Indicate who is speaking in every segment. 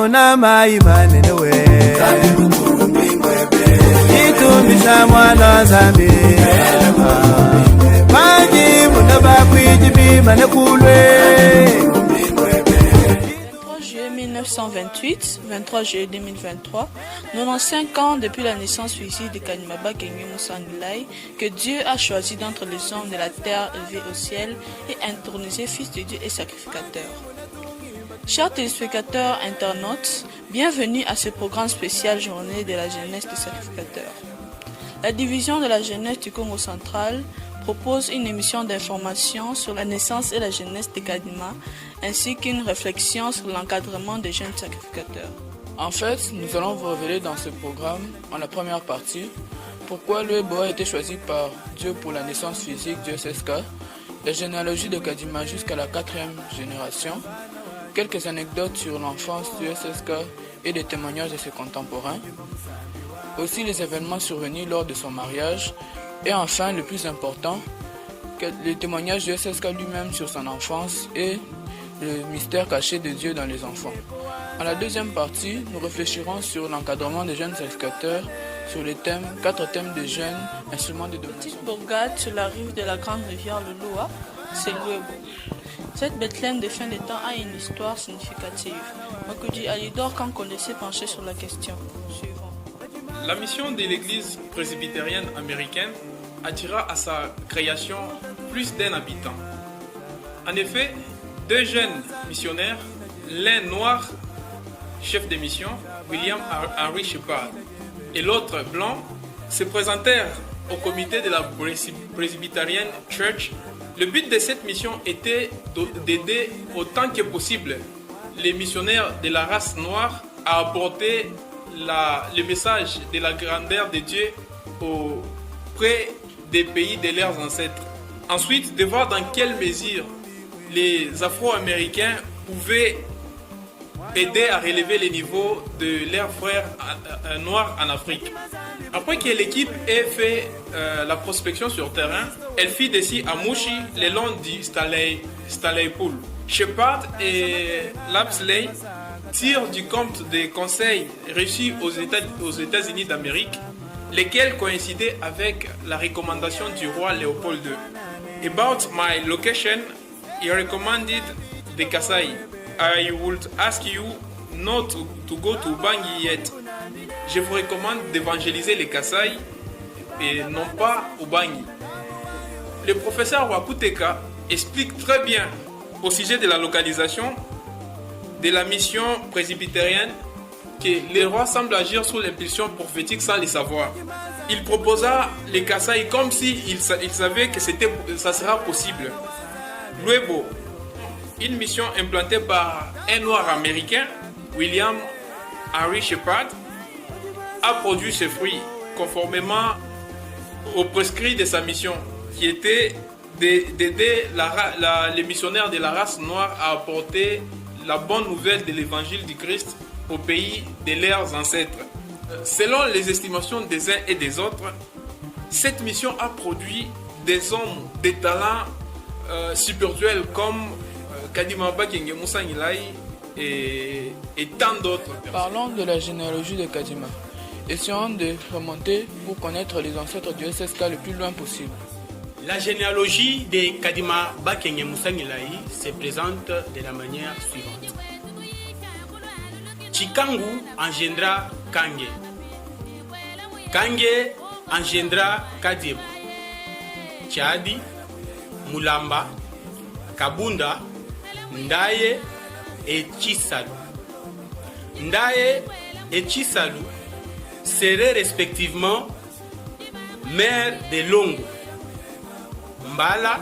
Speaker 1: na maimane newe itumisha mwana zambi maji munaba kwijibi manekulwe.
Speaker 2: 1928, 23 juillet 2023, 95 ans depuis la naissance physique de Kadima Bakengue Moussa Ngilai, que Dieu a choisi d'entre les hommes de la terre élevés au ciel et intronisé fils de Dieu et sacrificateur. Chers téléspectateurs internautes, bienvenue à ce programme spécial Journée de la jeunesse des sacrificateurs. La division de la jeunesse du Congo central propose une émission d'information sur la naissance et la jeunesse de Kadima, ainsi qu'une réflexion sur l'encadrement des jeunes sacrificateurs.
Speaker 3: En fait, nous allons vous révéler dans ce programme, en la première partie, pourquoi le Boa a été choisi par Dieu pour la naissance physique du SSK, la généalogie de Kadima jusqu'à la 4e génération, quelques anecdotes sur l'enfance du SSK et des témoignages de ses contemporains, aussi les événements survenus lors de son mariage, et enfin, le plus important, les témoignages du SSK lui-même sur son enfance et le mystère caché de Dieu dans les enfants. En la deuxième partie, nous réfléchirons sur l'encadrement des jeunes sacrificateurs, sur les 4 thèmes de jeunes instruments de domination.
Speaker 2: Petite bourgade sur la rive de la grande rivière le Loa, c'est Luebo. Cette Bethléem de fin des temps a une histoire significative. Makudi Alidor, quand connaissait pencher sur la question. Suivant.
Speaker 4: La mission de l'Église presbytérienne américaine attira à sa création plus d'un habitant. En effet, 2 jeunes missionnaires, l'un noir, chef de mission, William Henry Shepard, et l'autre blanc, se présentèrent au comité de la Presbyterian Church. Le but de cette mission était d'aider autant que possible les missionnaires de la race noire à apporter le message de la grandeur de Dieu auprès des pays de leurs ancêtres. Ensuite, de voir dans quelle mesure les Afro-Américains pouvaient aider à relever les niveaux de leurs frères noirs en Afrique. Après que l'équipe ait fait la prospection sur terrain, elle fit dessus à Mouchi le long du Stanley Pool. Shepard et Lapsley tirent du compte des conseils reçus aux États-Unis d'Amérique, lesquels coïncidaient avec la recommandation du roi Léopold II. About my location, he recommended the Kasai. I would ask you not to go to Bangui yet. Je vous recommande d'évangéliser les Kasai et non pas au Bangui. Le professeur Wakuteka explique très bien au sujet de la localisation de la mission presbytérienne que le roi semble agir sous l'impulsion prophétique sans le savoir. Il proposa les Kasai comme s'il savait que ça sera possible. Luebo, une mission implantée par un noir américain, William Henry Shepard, a produit ses fruits conformément aux prescrits de sa mission, qui était d'aider les missionnaires de la race noire à apporter la bonne nouvelle de l'évangile du Christ au pays de leurs ancêtres. Selon les estimations des uns et des autres, cette mission a produit des hommes, des talents spirituels comme Kadima Bakengue Moussa Ngilai et tant d'autres.
Speaker 3: Parlons de la généalogie de Kadima. Essayons de remonter pour connaître les ancêtres du SSK le plus loin possible.
Speaker 5: La généalogie de Kadima Bakengue Moussa Ngilai se présente de la manière suivante. Chikangu engendra Kange. Kange engendra Kadieb. Tchadi, Mulamba, Kabunda, Ndaye et Chisalu. Ndaye et Chisalu seraient respectivement mères de Longo, Mbala,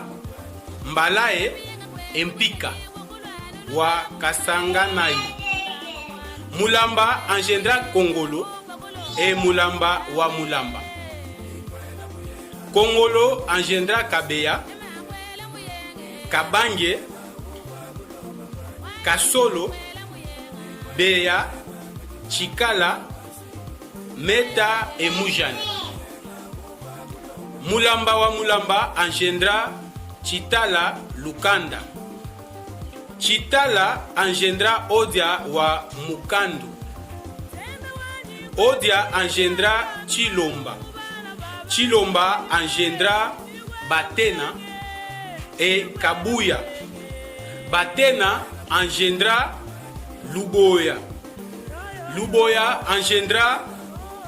Speaker 5: Mbalae et Mpika, wa Kasanganai. Mulamba engendra Kongolo et Mulamba wa Mulamba. Kongolo engendra Kabeya, Kabange, Kasolo, Beya, Chikala, Meta et Mujane. Mulamba wa Mulamba engendra Chitala Lukanda. Chitala engendra Odia wa Mukandu. Odia engendra Chilomba. Chilomba engendra Batena et Kabuya. Batena engendra Luboya. Luboya engendra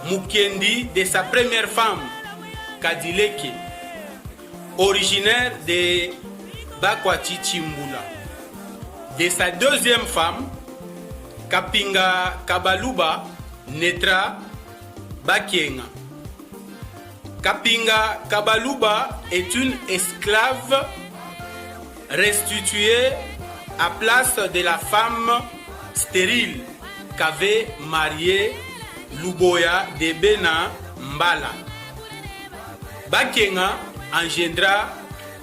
Speaker 5: Mukendi de sa première femme, Kadileke, originaire de Bakwati Chimbula. De sa deuxième femme, Kapinga Kabaluba, naîtra Bakienga. Kapinga Kabaluba est une esclave restituée à place de la femme stérile qu'avait mariée Luboya de Bena Mbala. Bakienga engendra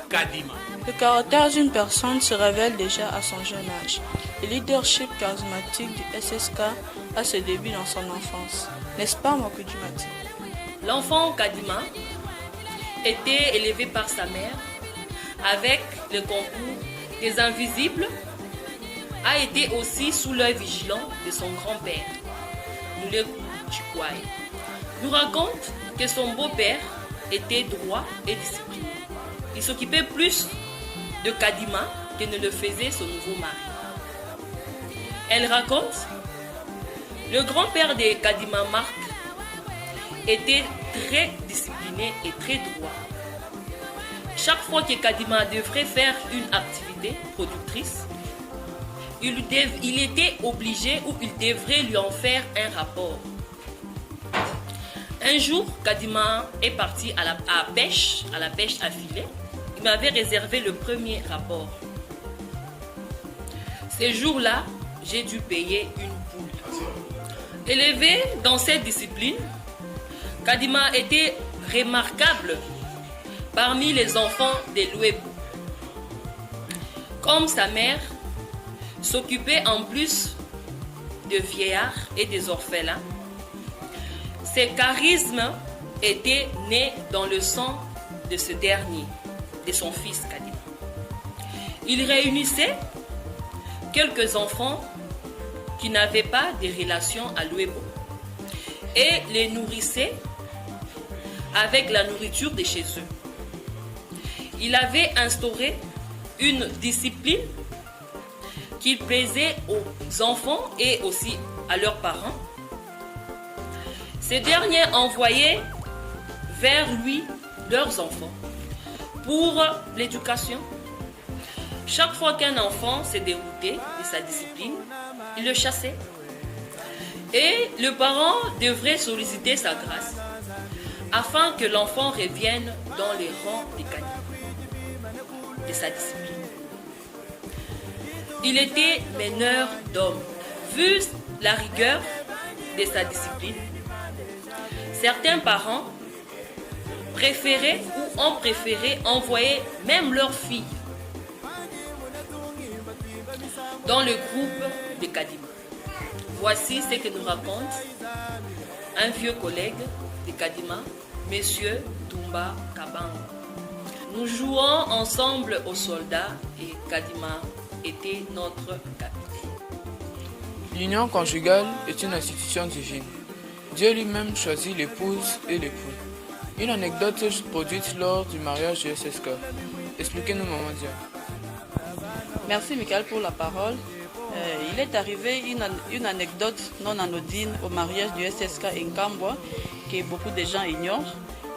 Speaker 5: Kadima.
Speaker 2: Le caractère d'une personne se révèle déjà à son jeune âge. Le leadership charismatique du SSK a ses débuts dans son enfance. N'est-ce pas, Mokudjumati?
Speaker 6: L'enfant Kadima était élevé par sa mère avec le concours des invisibles, a été aussi sous l'œil vigilant de son grand-père, Moulé Chikwai. Nous raconte que son beau-père était droit et discipliné. Il s'occupait plus de Kadima que ne le faisait son nouveau mari. Elle raconte, le grand-père de Kadima, Marc, était très discipliné et très droit. Chaque fois que Kadima devrait faire une activité productrice, il était obligé ou il devrait lui en faire un rapport. Un jour, Kadima est parti à la pêche à filet. Il m'avait réservé le premier rapport. Ce jour-là, j'ai dû payer une poule. Élevé dans cette discipline, Kadima était remarquable parmi les enfants des Louébou. Comme sa mère s'occupait en plus de vieillards et des orphelins, ses charismes étaient nés dans le sang de ce dernier, de son fils Kadima. Il réunissait quelques enfants qui n'avaient pas de relation à Louébou et les nourrissait avec la nourriture de chez eux. Il avait instauré une discipline qui plaisait aux enfants et aussi à leurs parents. Ces derniers envoyaient vers lui leurs enfants pour l'éducation. Chaque fois qu'un enfant s'est dérouté de sa discipline, il le chassait. Et le parent devrait solliciter sa grâce afin que l'enfant revienne dans les rangs des canons de sa discipline. Il était meneur d'hommes. Vu la rigueur de sa discipline, certains parents préféraient ou ont préféré envoyer même leurs filles dans le groupe de Kadima. Voici ce que nous raconte un vieux collègue de Kadima, Monsieur Tumba Kabang. Nous jouons ensemble aux soldats et Kadima était notre capitaine.
Speaker 3: L'union conjugale est une institution divine. Dieu lui-même choisit l'épouse et l'époux. Une anecdote produite lors du mariage du SSK. Expliquez-nous, Maman Dia.
Speaker 2: Merci, Michael, pour la parole. Il est arrivé une anecdote non anodine au mariage du SSK Nkambwa que beaucoup de gens ignorent.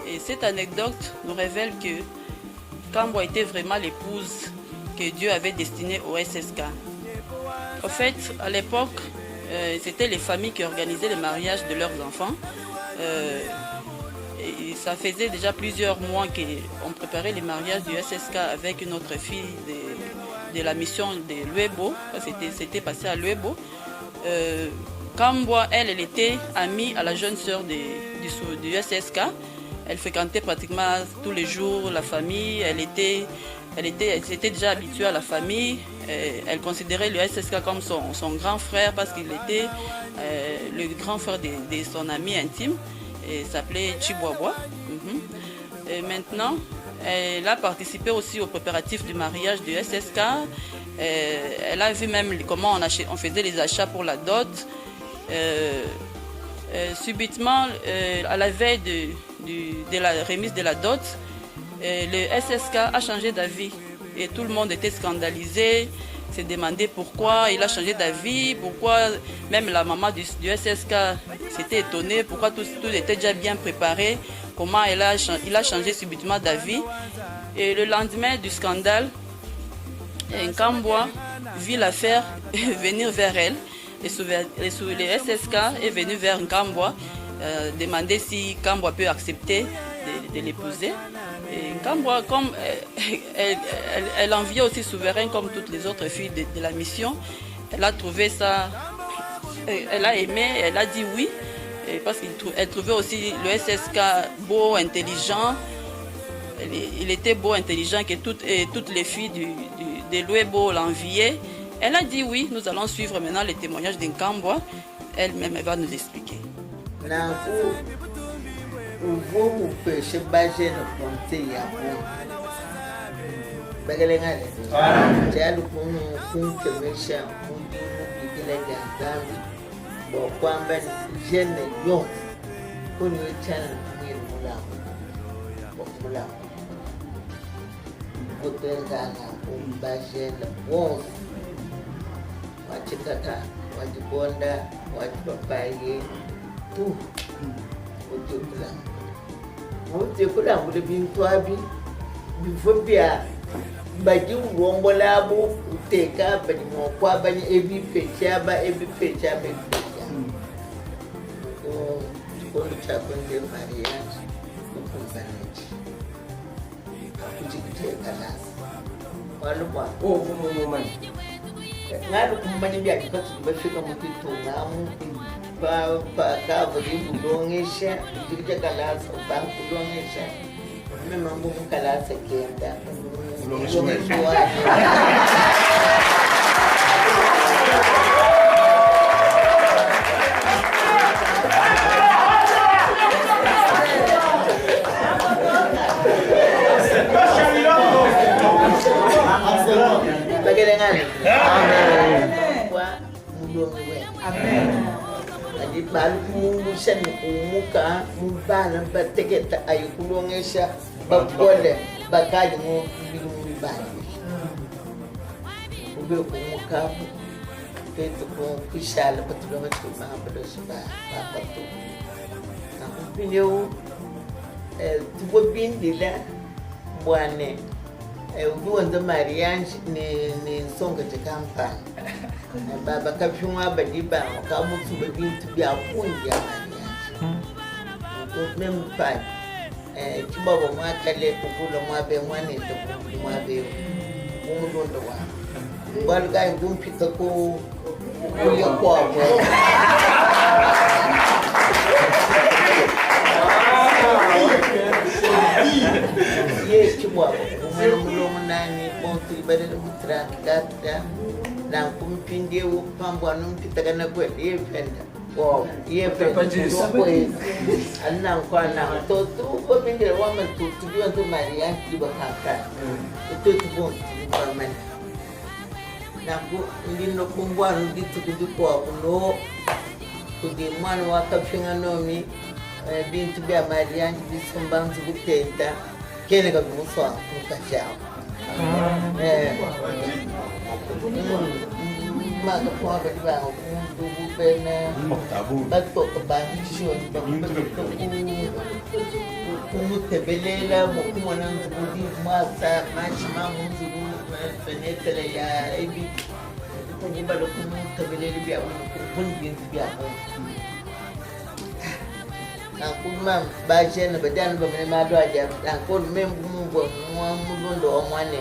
Speaker 2: Et cette anecdote nous révèle que Nkambwa était vraiment l'épouse que Dieu avait destinée au SSK. En fait, à l'époque, c'était les familles qui organisaient les mariages de leurs enfants. Et ça faisait déjà plusieurs mois qu'on préparait les mariages du SSK avec une autre fille de la mission de Louébou. C'était passé à Louébou. Nkambwa, elle était amie à la jeune sœur du SSK. Elle fréquentait pratiquement tous les jours la famille. Elle s'était déjà habituée à la famille. Elle considérait le SSK comme son grand frère parce qu'il était le grand frère de son ami intime. Il s'appelait Chibwabwa. Et maintenant, elle a participé aussi aux préparatifs du mariage du SSK.
Speaker 7: elle a vu même comment on faisait les achats pour la dot. Subitement, à la veille de la remise de la dot, le SSK a changé d'avis et tout le monde était scandalisé, s'est demandé pourquoi il a changé d'avis, pourquoi même la maman du SSK s'était étonnée, pourquoi tout était déjà bien préparé, comment il a changé subitement d'avis. Et le lendemain du scandale, Nkambwa vit l'affaire venir vers elle. Le SSK est venu vers Nkambwa, demander si Nkambwa peut accepter de l'épouser. Et Nkambwa, comme elle enviait aussi Souverain comme toutes les autres filles de la mission, elle a trouvé ça, elle a aimé, elle a dit oui, parce qu'elle trouvait aussi le SSK beau, intelligent. Il était beau, intelligent, que toutes les filles de Luebo l'enviaient. Elle a dit oui, nous allons suivre maintenant les témoignages d'Nkambwa. Elle-même, elle va nous expliquer.
Speaker 8: Wachitata, wajibonda, wajipapaye, tu, ujukula ngule bintuabi, bifobia, baji uombolabo, uteka, bani mwakwa, bani ebi pechaba. Kondo chakonde mariage, kukumbanaji. Kujikiteka nasi. Walubwa. Kumumani. Ngalo kumanya byakipati bafika mu kitungamu pa kavo libulongesha ikija kalasa pa kulongesha mema mbumu kalasa kenda kulongesha Balumusha umuka mubana bateketa ayikulongesha bakole bakali mu bibani ube umuka peto ko kushala patulonga tuma badoshba papato na kupinyo tubo bindila bwane ubuwanza mariage ni songa de campagne baba kapshwa badiba kamutu babintu bya kunja mariage même pas kibabo mwakale kukula mwabe mwane to mwabe umulondo wa balga ngumpita ko kuya kwa kibabo umulondo nani bontu ibadele mutra gata na kumpinde upambwa numpitagana kweli yependa yependa anna nkwana to ko pindele wama tuliwa to maria kiba kaka to bon formal na ku ndino kumbwa nditu ndiko akuno kudi mwana wakapinga nomi bintu bya maria bisumbanzu gutenda kene gamuswa mukachao maga kwa badiba ndugu bene bato kabisho kumutebelela mukumona nzudi masa machima munzuru fenetre ya ebi kujiba kumutebelela bya kundi bya kuma bajene badana bamene mado aja ankolo membu mungu mulondo wa mwane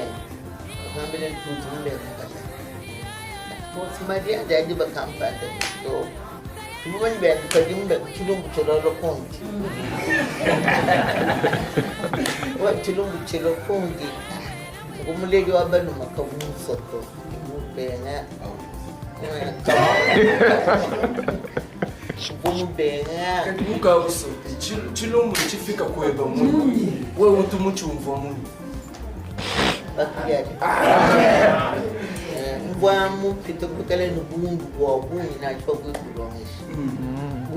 Speaker 8: ngambele tutu mbe ngakasha posi madi aja bakampande to tuwon be kadimbe chilungu chololo konti wa chilungu chelo konti ngumulege wa banu makamu soto ngubena kumubenga
Speaker 9: kadibuka uso chilombo chifika kweba mungu wewe utu muchumva mungu
Speaker 8: bakiyari bwa mu pita kukale no bundu bwa bunyi na chwa kukulongisha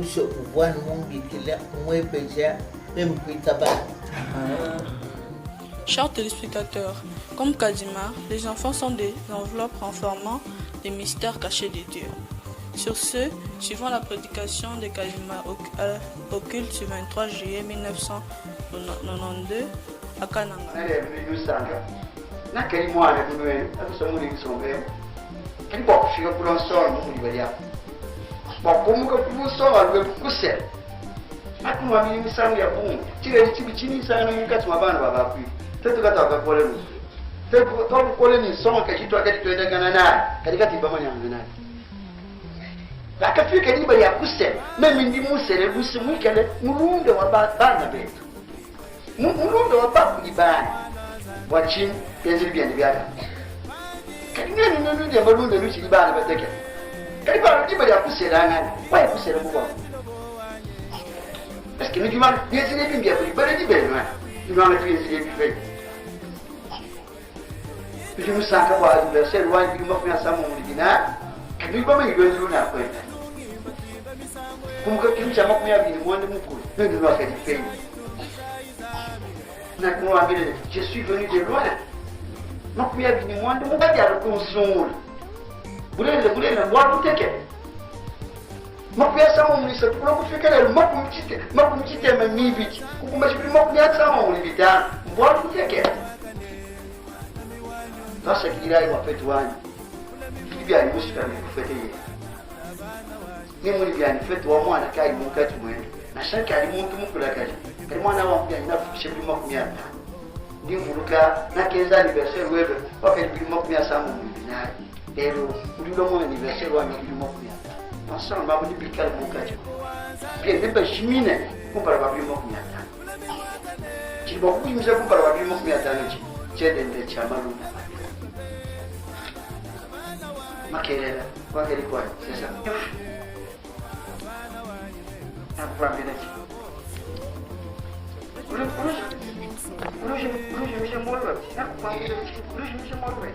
Speaker 8: usho ubwani mungi kila mwepeja mempita ba.
Speaker 2: Chers téléspectateurs, comme Kadima, les enfants sont des enveloppes renfermant des mystères cachés de Dieu. Sur ce, suivant la prédication de Kadima au culte du 23 juillet 1992 à Kananga.
Speaker 10: akafika nyumba ya kusema mimi ndi musere busi mwikale mulunde wa bana betu mulunde wa babu ibana wachin yenzili byandi byaka kanyani nunde mulunde luchi ibana bateke kaliba nyumba ya kusera ngani waye kusera mukwa est-ce que nous demandons yenzili byambya bali bali dibelwa ndimanga tuyenzili byambya je me sens comme anniversaire loin du moment où nous sommes au Medina nous comme il veut nous na kwenda kumka kimcha makumya bini mwande mukuru ndio ndio afanye na kumwambia je suis venu de loin makumya bini mwande mukadi alikunsura bulele mwadu teke makumya sama mulisa tukula kufika leo makumchite mamibiti kukumba chipili makumya sama mulibita mwadu teke sasa kirai wafetu wani kibyani musikani kufete ni muri byani fetu wa mwana kai mukati mwene na shaka ali muntu mukula kali kali mwana wa byani nafukishe bima kumyata ndi mvuruka na kenza anniversaire wewe wakati bima kumyasa mu binari lero ndilo mo anniversaire wa bima kumyata ensemble babu di bikal mukati bien ne ba chimine kumpara ba bima kumyata kibo kujimza kumpara ba bima kumyata nchi chedende chamaru makerera wakati kwa sasa nakuambia nini uje mmoja nakuambia uje mmoja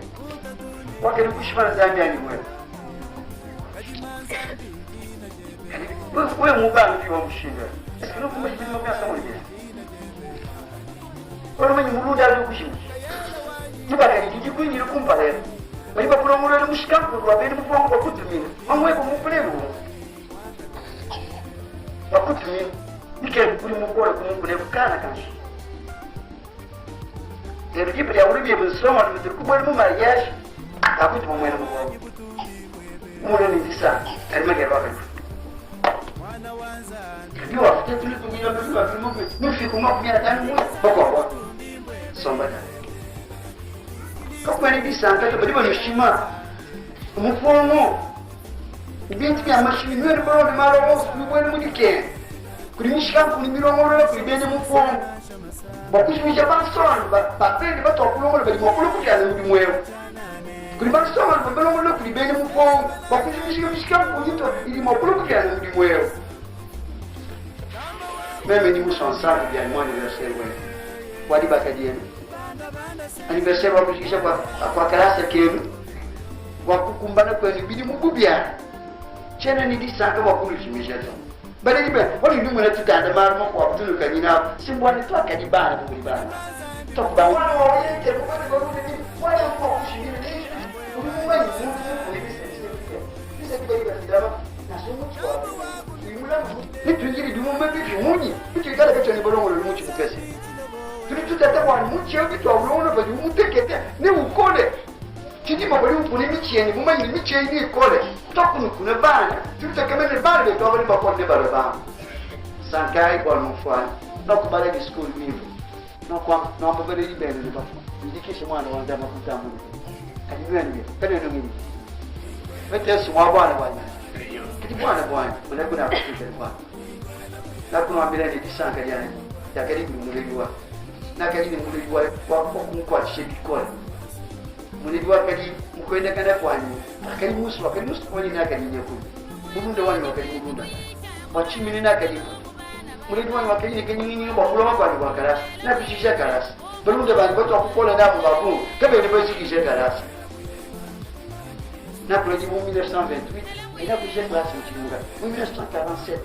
Speaker 10: wakati kushifana dhambi yani wewe mubana kwa mshinda sio kama hivi mmoja sawa hivi wewe mwenye mrudi hadi kushinda tubaka kijiji kwingi kumpa leo baliba kulomulele mushikampu kwa bene mfongo kwa kutumina mamwe ko mupulelo wakutumina nike kuri mukora kumukune bukana kanshi lero jipe ya uribiye musoma tumuturi kubwera mu mariage akuti mumwene muko mure ni disa erimagero wakati ndio afite tuli kumina mbiwa bimuke nufiku makumya tani mu boko sombana kakubani bisanga baliba nushima umufono ibintu bya mashini nwere baro maro mubwene mudike kuri mishika kuri mirongoro kuri bene mufono bakushimija bansona bapende batokulongolo bali mokulu kujana muri mwewe kuri bansona babalongolo kuri bene mufono bakushimija mishika kuri to ili mokulu kujana muri mwewe meme ni musansa bya mwana anniversaire wewe wadi bakadienu anniversaire wa kushikisha kwa karasa kenu wa kukumbana kwa bidi mugubya chena ni disanga wa kulishimisha to bale ibe wali ndi mwana tutanda marmo kwa kutulu kanyina simbwani to akadibana muri bana to ba wana wa yete ko bale ko ni wala ko kushimira ni uri mwana ni muri bisa kiba ndama na sumu kwa ni tunjiri dumo mbi munyi tukikala kacho ni bolongo lu muchi kukese tutata kwa muchi yangu tu aulono bali umutekete ne ukole kidima bali upune micheni mumanyi micheni ikole tokunu kuna bana tutakamene bana de tobali bakonde balaba sankai kwa mfano na kubale di school mivu na kwa na mbele ibene ne bafu ndikishe mwana wanda makutamu kadibeni pene no mimi wete swa bwana bwana kidibwana bwana kuna kufikira kwa na kuna mbele di disanga jana ya karibu mulejwa na kali mulejwa kwa kumkwa shebikole mulejwa kali mkwenda kana kwani kali musu kwani na kali nyako mulunda wani wakali mulunda wachimini na kali mulejwa wakali ni kali nyinyi kwa kuloma kwa karasi na bishisha karasi mulunda bali watu wakupola na mbavu kabe ni basi kisha karasi nakuledi mu 1928 ina kuje place mu Chilunga mu 1947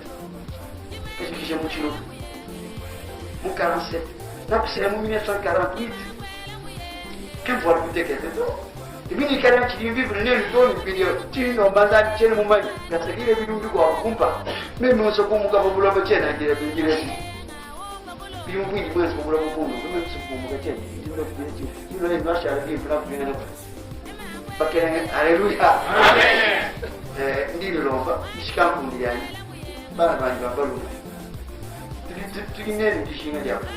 Speaker 10: qu'est-ce que j'ai mu Chilunga mu 47 nakusira mu 1948 quem pode ter que ter ibini kana chilimbi vile ndio video tino mbazani chene mumani gasagire bidundu kwa kumpa mimi nosokumuka babulo chena ngira bingire bimu mwingi mwezi babulo babulo mimi nosokumuka chena ndio ndio ndio ndio ndio bakene haleluya amen ndilo lomba ishikambundi yani bana bani babalu tulinene dishinga yapo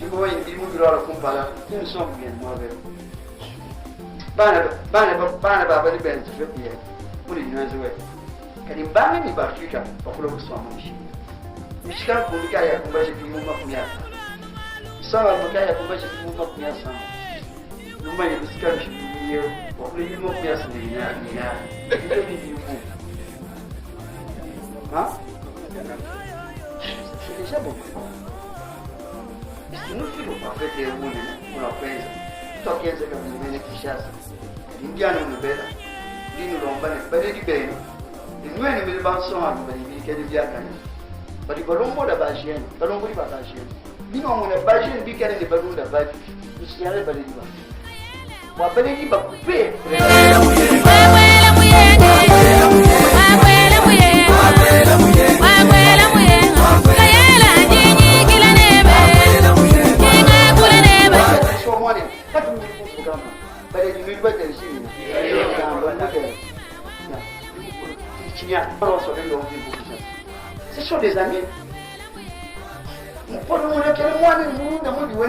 Speaker 10: ngo indi mudura kumpala ni somo bien move bana baba ni benzi fepie muri nyanzo we kani bana ni bafika bakulo kusoma ishikambundi kaya kumbaje bimu makumya sawa makaya kumbaje bimu makumya sana numa yibisikaje eu não penso nele, deixa bom. Se não fica para frente o mundo, uma coisa, só quer dizer que a mulher que chassa, indiano no bela, dino lomba, bem de bem, e não é no meio da banção, mas ele quer dizer que mas o balão da bagagem, balão de bagagem, dino uma bagagem, ele quer dizer balão da bagagem, isso é balão de bagagem. Wapeleki bakupe ce sont des amis. Pour nous, le moi,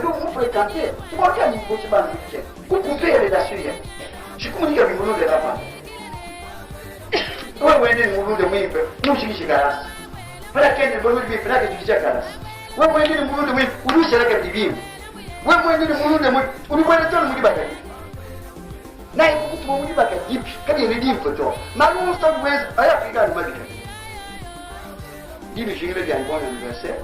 Speaker 10: nous fréquenter. Moi, quand il faut se battre, vous coupez les assurer. Je communique avec nous de la femme. Oui, oui, nous de Wimp, nous sommes galas. Voilà qu'elle ne veut pas faire que tu dis galas. Oui, oui, nous de Wimp, nous sommes la divine. Oui, oui, nous de Wimp, nous voyons tout le monde battre. Naïf, tout le monde battre. Quand il est dit, photo. Malou, nous sommes à l'Afrique, nous m'avons dit. Dis-le, je vais dire un bon anniversaire.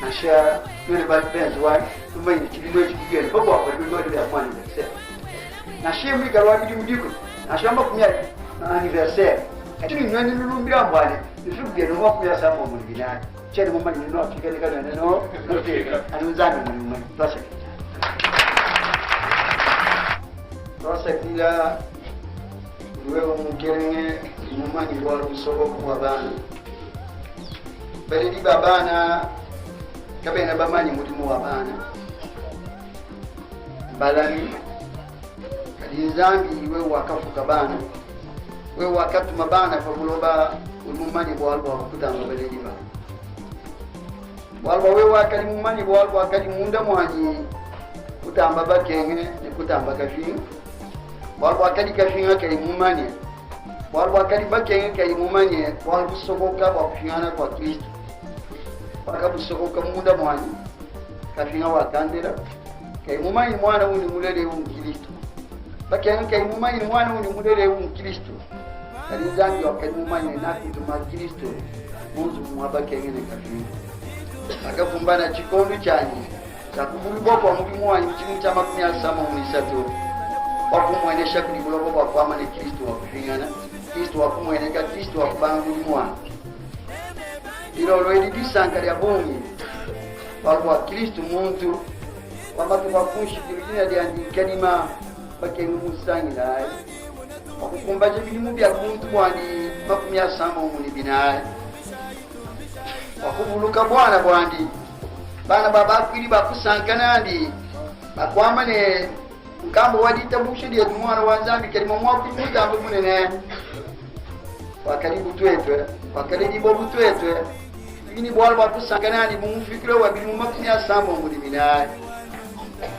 Speaker 10: Nasha yule benzi wake tumaini kililo chikigeni baba kwa ndio ndio ya mwana anniversaire nashe mwika wabidi mudiko nashamba kumya anniversaire lakini nani nulumbira mbale nisubye no kuya samo mu binani chene mama ni no akigeni kana no anuzana mu mama twasa kila wewe mukenge mama ni wa usoko kwa bana bali di babana kabena bamanyi mulimu w'abaana balami kali zambi we wakafuka bana we wakatuma bana babuloba umumanyi bwalwa okutanga baledi ba walwa we wakali mumanyi bwalwa akali munda mwanyi kutamba bakenge ne kutamba kafinga walwa akali kafinga kali mumanyi walwa akali bakenge kali mumanyi walwa sokoka bakufingana kwa Kristo wakabusokoka munda mwanyi kafinga wakandira kai mumanyi mwana uni mulele Kristo bakenge kai mumanyi mwana uni mulele Kristo kali zangi wakali mumanyi nakutuma Kristo muzu mwabakenge ne kafinga akafumbana chikondo chanyi sakubulibwa kwa mulimu wanyi chimu cha makumi asama muisatu wakumwenesha kulibuloko kwa kwama ne Kristo wakufingana Kristo wakumweneka Kristo wakubanga mulimu wanyi ilo lweli bisanga ya bongi walwa Kristo muntu wamatu wakunshi kirujina diandi kalima bakengu musangi naye wakukumbaje bilimu bya muntu wandi makumi asama umuni binaye wakubuluka bwana bwandi bana baba kwili bakusankana ndi bakwama ne nkambo wadita bushe dia mwana wanzambi kalima mwaku mutambo munene wakalibu twetwe wakalibu bobu twetwe ini bwala bakusankana ndi mumufikiro wa bilimu makumi asama umuni binaye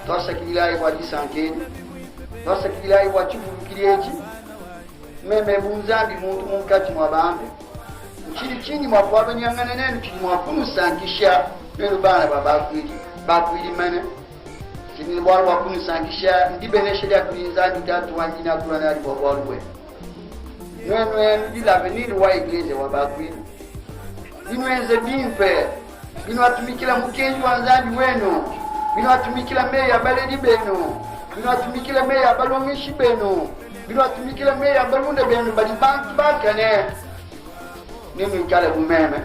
Speaker 10: tosa kilai wa disankeni tosa kilai wa chibulukiriechi meme bunzambi muntu mukati mwa bambe chini mwa kwa nyangana nene chini mwa kumusankisha lero bana bakwili mana chini bwala wa kumusankisha ndibeneshe ya kulinza ndatu wanjina kula nali bwa bwalwe nene bila venir wa iglesia wa bakwili binwenze bimpe binwatumikila mukenji wanzambi weno binwatumikila meya baledi beno binwatumikila meya balongeshi beno bino atumikila me ya balunde benu badi bantu bakane nemi kala bumeme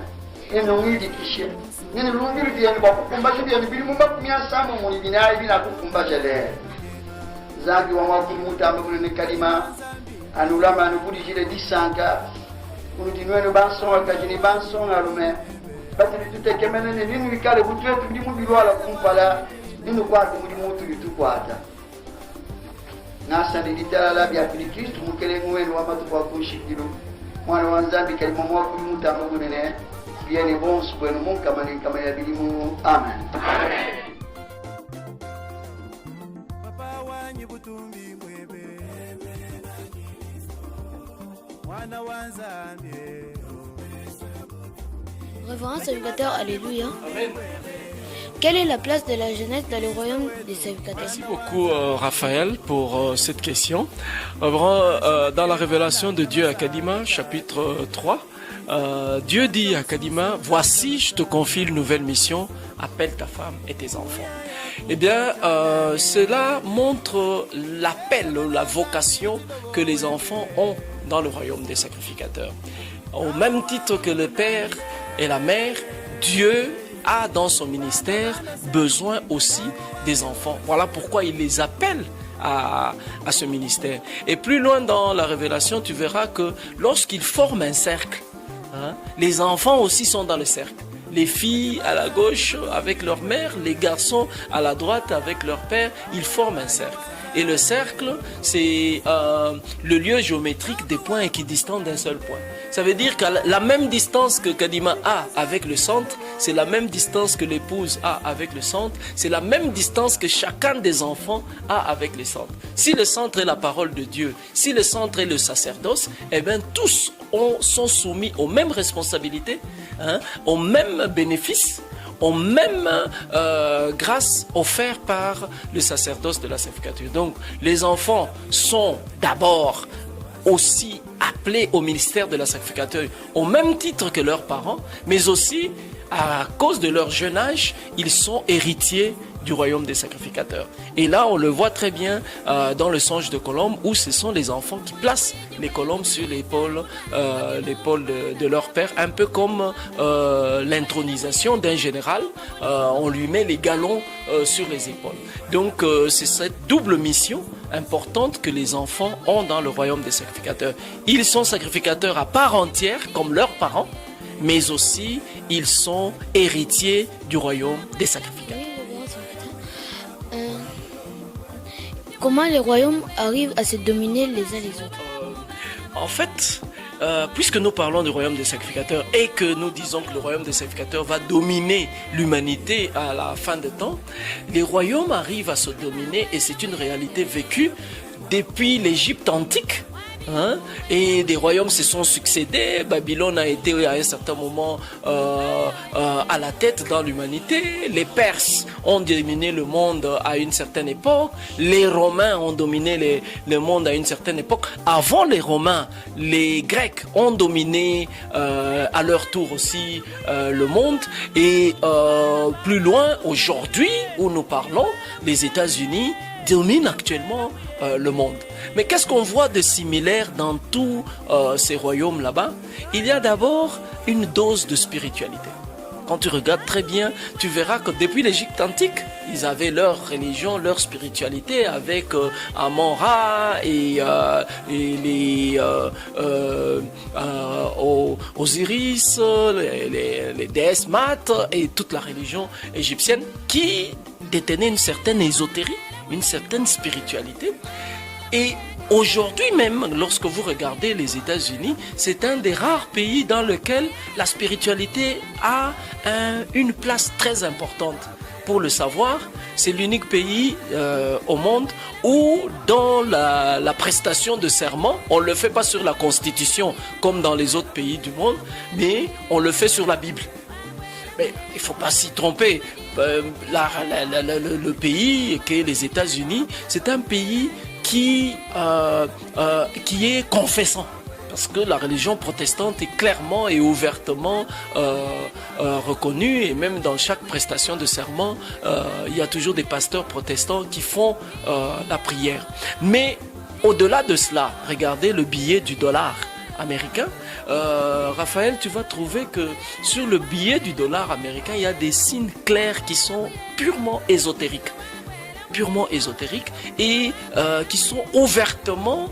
Speaker 10: nemi ngidi kishe nemi lungiri biyani bakukumba biyani bili mumbakumya sama muli binayi bina kukumba jale zagi wa wakumuta amabule ne kalima anulama anubudi jile disanka unudinwenu bansonga kajini bansonga alume batini tutekemenene nini wikale butuetu ndimu bilwala kumpala nini kwatu mudimutu litukwata nasa nilitala bya Kristo mukelemu wenu wamatu kwa kushikiro mwana wa Nzambi kalima mwaku mutamba munene bien bon bwenu munkamani kama ya bilimu amen.
Speaker 1: Papa wanyi butumbi mwebe mwana wa Nzambi.
Speaker 11: Révérend sacrificateur, alléluia. Quelle est la place de la jeunesse dans le royaume des sacrificateurs?
Speaker 9: Merci beaucoup Raphaël pour cette question. Dans la révélation de Dieu à Kadima, chapitre 3, Dieu dit à Kadima, voici je te confie une nouvelle mission, appelle ta femme et tes enfants. Eh bien, cela montre l'appel, la vocation que les enfants ont dans le royaume des sacrificateurs. Au même titre que le père et la mère, Dieu a dans son ministère besoin aussi des enfants. Voilà pourquoi il les appelle à ce ministère. Et plus loin dans la révélation, tu verras que lorsqu'ils forment un cercle, les enfants aussi sont dans le cercle. Les filles à la gauche avec leur mère, les garçons à la droite avec leur père, ils forment un cercle. Et le cercle, c'est le lieu géométrique des points équidistants d'un seul point. Ça veut dire que la même distance que Kadima a avec le centre, c'est la même distance que l'épouse a avec le centre, c'est la même distance que chacun des enfants a avec le centre. Si le centre est la parole de Dieu, si le centre est le sacerdoce, eh bien tous sont soumis aux mêmes responsabilités, aux mêmes bénéfices, aux mêmes grâces offertes par le sacerdoce de la sacrificature. Donc les enfants sont d'abord aussi appelés au ministère de la sacrificature au même titre que leurs parents, mais aussi à cause de leur jeune âge, ils sont héritiers du royaume des sacrificateurs. Et là, on le voit très bien dans le songe de Colombe, où ce sont les enfants qui placent les colombes sur l'épaule de leur père, un peu comme l'intronisation d'un général. On lui met les galons sur les épaules. Donc, c'est cette double mission importante que les enfants ont dans le royaume des sacrificateurs. Ils sont sacrificateurs à part entière, comme leurs parents, mais aussi ils sont héritiers du royaume des sacrificateurs.
Speaker 11: Comment les royaumes arrivent à se dominer les uns les autres?
Speaker 9: En fait, puisque nous parlons du royaume des sacrificateurs et que nous disons que le royaume des sacrificateurs va dominer l'humanité à la fin des temps, les royaumes arrivent à se dominer et c'est une réalité vécue depuis l'Égypte antique. Et des royaumes se sont succédés. Babylone a été à un certain moment à la tête dans l'humanité. Les Perses ont dominé le monde à une certaine époque. Les Romains ont dominé le monde à une certaine époque. Avant les Romains, les Grecs ont dominé à leur tour aussi le monde. Et plus loin, aujourd'hui, où nous parlons, les États-Unis dominent actuellement le monde. Mais qu'est-ce qu'on voit de similaire dans tous ces royaumes là-bas? Il y a d'abord une dose de spiritualité. Quand tu regardes très bien, tu verras que depuis l'Égypte antique, ils avaient leur religion, leur spiritualité avec Amon-Ra et les Osiris, les déesses Mat et toute la religion égyptienne qui détenait une certaine ésotérie, une certaine spiritualité. Et aujourd'hui même, lorsque vous regardez les États-Unis, c'est un des rares pays dans lequel la spiritualité a une place très importante. Pour le savoir, c'est l'unique pays au monde où dans la prestation de serment, on ne le fait pas sur la Constitution comme dans les autres pays du monde, mais on le fait sur la Bible. Mais il ne faut pas s'y tromper. Le pays qui est les États-Unis, c'est un pays qui est confessant. Parce que la religion protestante est clairement et ouvertement reconnue. Et même dans chaque prestation de serment, il y a toujours des pasteurs protestants qui font la prière. Mais au-delà de cela, regardez le billet du dollar américain. Raphaël, tu vas trouver que sur le billet du dollar américain, il y a des signes clairs qui sont purement ésotériques et qui sont ouvertement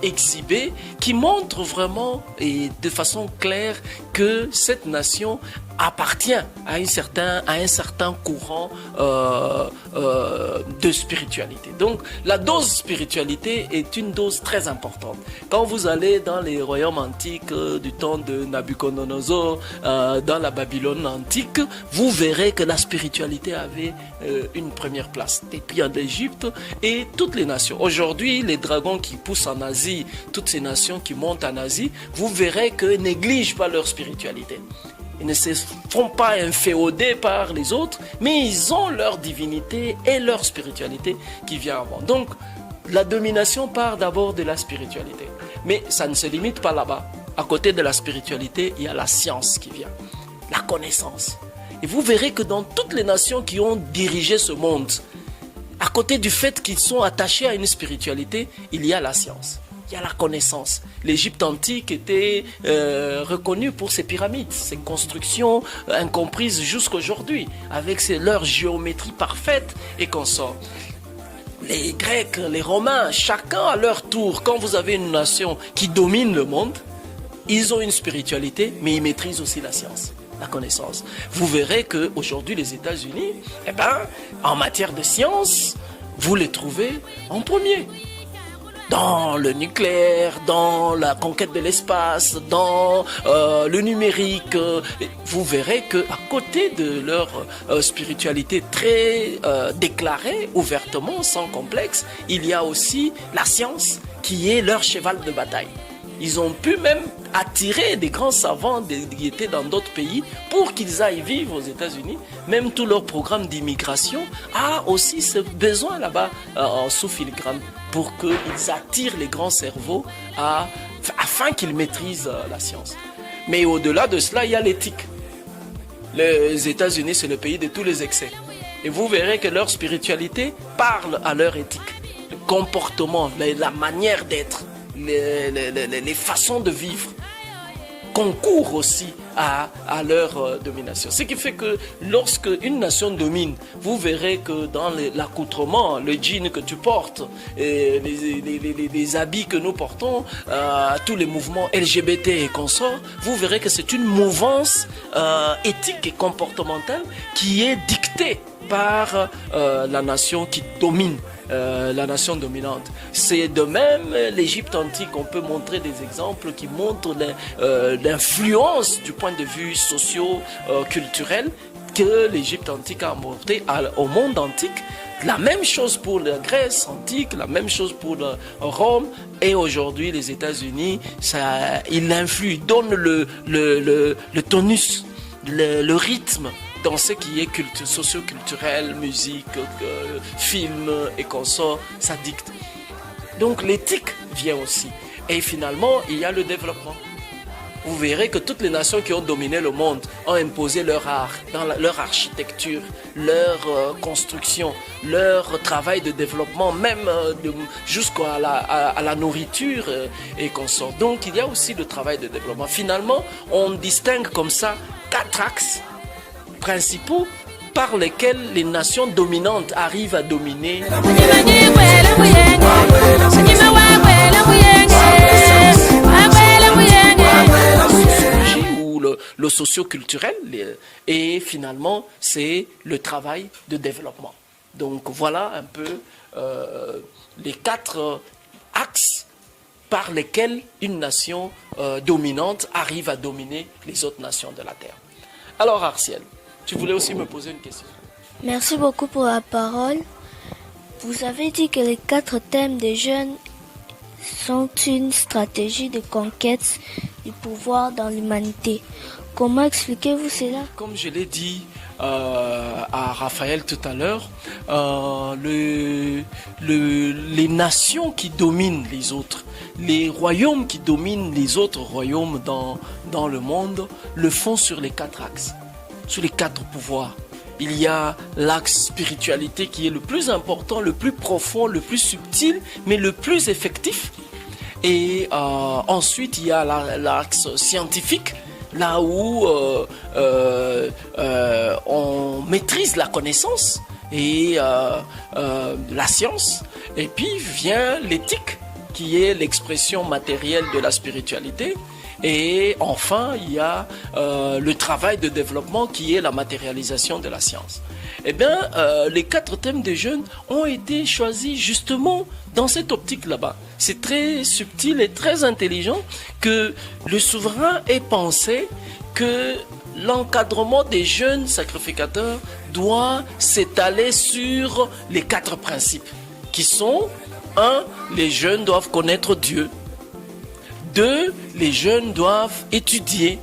Speaker 9: exhibés, qui montrent vraiment et de façon claire que cette nation appartient à un certain courant de spiritualité. Donc la dose spiritualité est une dose très importante. Quand vous allez dans les royaumes antiques du temps de Nabucodonosor, dans la Babylone antique, vous verrez que la spiritualité avait une première place. Et puis en Égypte et toutes les nations. Aujourd'hui, les dragons qui poussent en Asie, toutes ces nations qui montent en Asie, vous verrez qu'ils négligent pas leur spiritualité. Ils ne se font pas inféoder par les autres, mais ils ont leur divinité et leur spiritualité qui vient avant. Donc, la domination part d'abord de la spiritualité. Mais ça ne se limite pas là-bas. À côté de la spiritualité, il y a la science qui vient, la connaissance. Et vous verrez que dans toutes les nations qui ont dirigé ce monde, à côté du fait qu'ils sont attachés à une spiritualité, il y a la science. Il y a la connaissance. L'Égypte antique était reconnue pour ses pyramides, ses constructions incomprises jusqu'aujourd'hui, avec leur géométrie parfaite et consorts. Les Grecs, les Romains, chacun à leur tour, quand vous avez une nation qui domine le monde, ils ont une spiritualité, mais ils maîtrisent aussi la science, la connaissance. Vous verrez qu'aujourd'hui, les États-Unis, en matière de science, vous les trouvez en premier. Dans le nucléaire, dans la conquête de l'espace, dans le numérique, vous verrez qu'à côté de leur spiritualité très déclarée, ouvertement, sans complexe, il y a aussi la science qui est leur cheval de bataille. Ils ont pu même attirer des grands savants qui étaient dans d'autres pays pour qu'ils aillent vivre aux États-Unis. Même tout leur programme d'immigration a aussi ce besoin là-bas en sous-filigrane pour qu'ils attirent les grands cerveaux afin qu'ils maîtrisent la science. Mais au-delà de cela, il y a l'éthique. Les États-Unis, c'est le pays de tous les excès. Et vous verrez que leur spiritualité parle à leur éthique. Le comportement, la manière d'être. Les façons de vivre concourent aussi à leur domination. Ce qui fait que lorsque une nation domine, vous verrez que dans l'accoutrement, le jean que tu portes, les habits que nous portons, tous les mouvements LGBT et consorts, vous verrez que c'est une mouvance éthique et comportementale qui est dictée par la nation qui domine. La nation dominante. C'est de même l'Égypte antique, on peut montrer des exemples qui montrent l'influence du point de vue socio-culturel que l'Égypte antique a apporté au monde antique. La même chose pour la Grèce antique, la même chose pour Rome et aujourd'hui les États-Unis, il influe, donne le tonus, le rythme dans ce qui est socio-culturel, musique, film et consorts, ça dicte. Donc l'éthique vient aussi. Et finalement, il y a le développement. Vous verrez que toutes les nations qui ont dominé le monde ont imposé leur art, dans leur architecture, leur construction, leur travail de développement, même jusqu'à la nourriture et consorts. Donc il y a aussi le travail de développement. Finalement, on distingue comme ça 4 axes principaux par lesquels les nations dominantes arrivent à dominer. Ou le socio-culturel, et finalement c'est le travail de développement. Donc voilà un peu les 4 axes par lesquels une nation dominante arrive à dominer les autres nations de la Terre. Alors Arciel, tu voulais aussi me poser une question.
Speaker 11: Merci beaucoup pour la parole. Vous avez dit que les 4 thèmes des jeunes sont une stratégie de conquête du pouvoir dans l'humanité. Comment expliquez-vous cela?
Speaker 9: Comme je l'ai dit à Raphaël tout à l'heure, les nations qui dominent les autres, les royaumes qui dominent les autres royaumes dans le monde, le font sur les 4 axes, sur les 4 pouvoirs. il y a l'axe spiritualité qui est le plus important, le plus profond, le plus subtil, mais le plus effectif. Et ensuite, il y a l'axe scientifique, là où on maîtrise la connaissance et la science. Et puis vient l'éthique, qui est l'expression matérielle de la spiritualité. Et enfin, il y a le travail de développement qui est la matérialisation de la science. Eh bien, les 4 thèmes des jeunes ont été choisis justement dans cette optique là-bas. C'est très subtil et très intelligent que le souverain ait pensé que l'encadrement des jeunes sacrificateurs doit s'étaler sur les 4 principes qui sont 1. Les jeunes doivent connaître Dieu. 2. Les jeunes doivent étudier.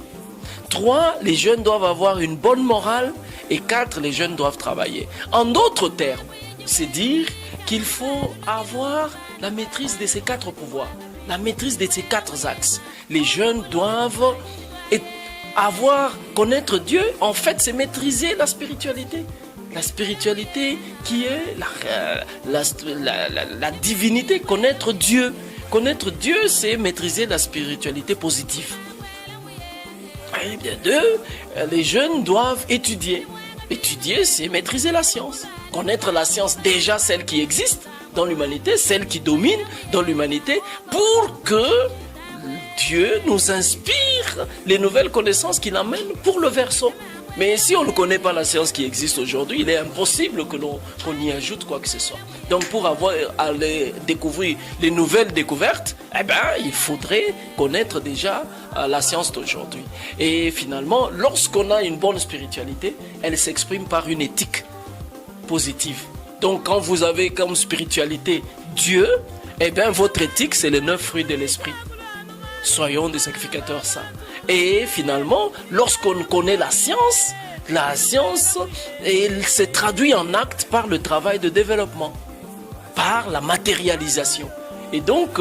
Speaker 9: 3. Les jeunes doivent avoir une bonne morale. Et 4. Les jeunes doivent travailler. En d'autres termes, c'est dire qu'il faut avoir la maîtrise de ces 4 pouvoirs, la maîtrise de ces 4 axes. Les jeunes doivent connaître Dieu. En fait, c'est maîtriser la spiritualité. La spiritualité qui est la divinité, connaître Dieu. Connaître Dieu, c'est maîtriser la spiritualité positive. Et bien 2, les jeunes doivent étudier. Étudier, c'est maîtriser la science. Connaître la science, déjà celle qui existe dans l'humanité, celle qui domine dans l'humanité, pour que Dieu nous inspire les nouvelles connaissances qu'il amène pour le verso. Mais si on ne connaît pas la science qui existe aujourd'hui, il est impossible qu'on y ajoute quoi que ce soit. Donc pour aller découvrir les nouvelles découvertes, eh ben, il faudrait connaître déjà la science d'aujourd'hui. Et finalement, lorsqu'on a une bonne spiritualité, elle s'exprime par une éthique positive. Donc quand vous avez comme spiritualité Dieu, eh bien votre éthique, c'est les 9 fruits de l'esprit. Soyons des sacrificateurs saints. Et finalement, lorsqu'on connaît la science, elle se traduit en actes par le travail de développement, par la matérialisation. Et donc,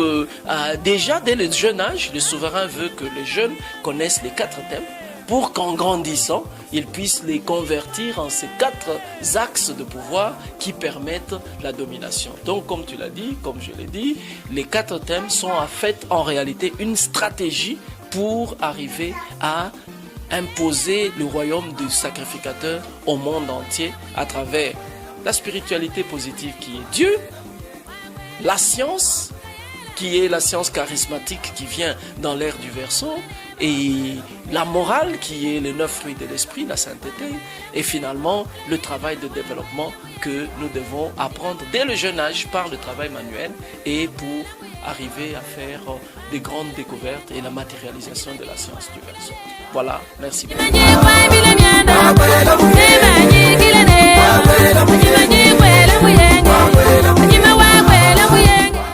Speaker 9: déjà dès le jeune âge, le souverain veut que les jeunes connaissent les 4 thèmes pour qu'en grandissant, ils puissent les convertir en ces 4 axes de pouvoir qui permettent la domination. Donc, comme tu l'as dit, comme je l'ai dit, les 4 thèmes sont en fait en réalité une stratégie pour arriver à imposer le royaume du sacrificateur au monde entier à travers la spiritualité positive qui est Dieu, la science qui est la science charismatique qui vient dans l'ère du Verseau, et la morale qui est les 9 fruits de l'esprit, la sainteté, et finalement le travail de développement que nous devons apprendre dès le jeune âge par le travail manuel et pour arriver à faire des grandes découvertes et la matérialisation de la science du Verseau. Voilà, merci beaucoup.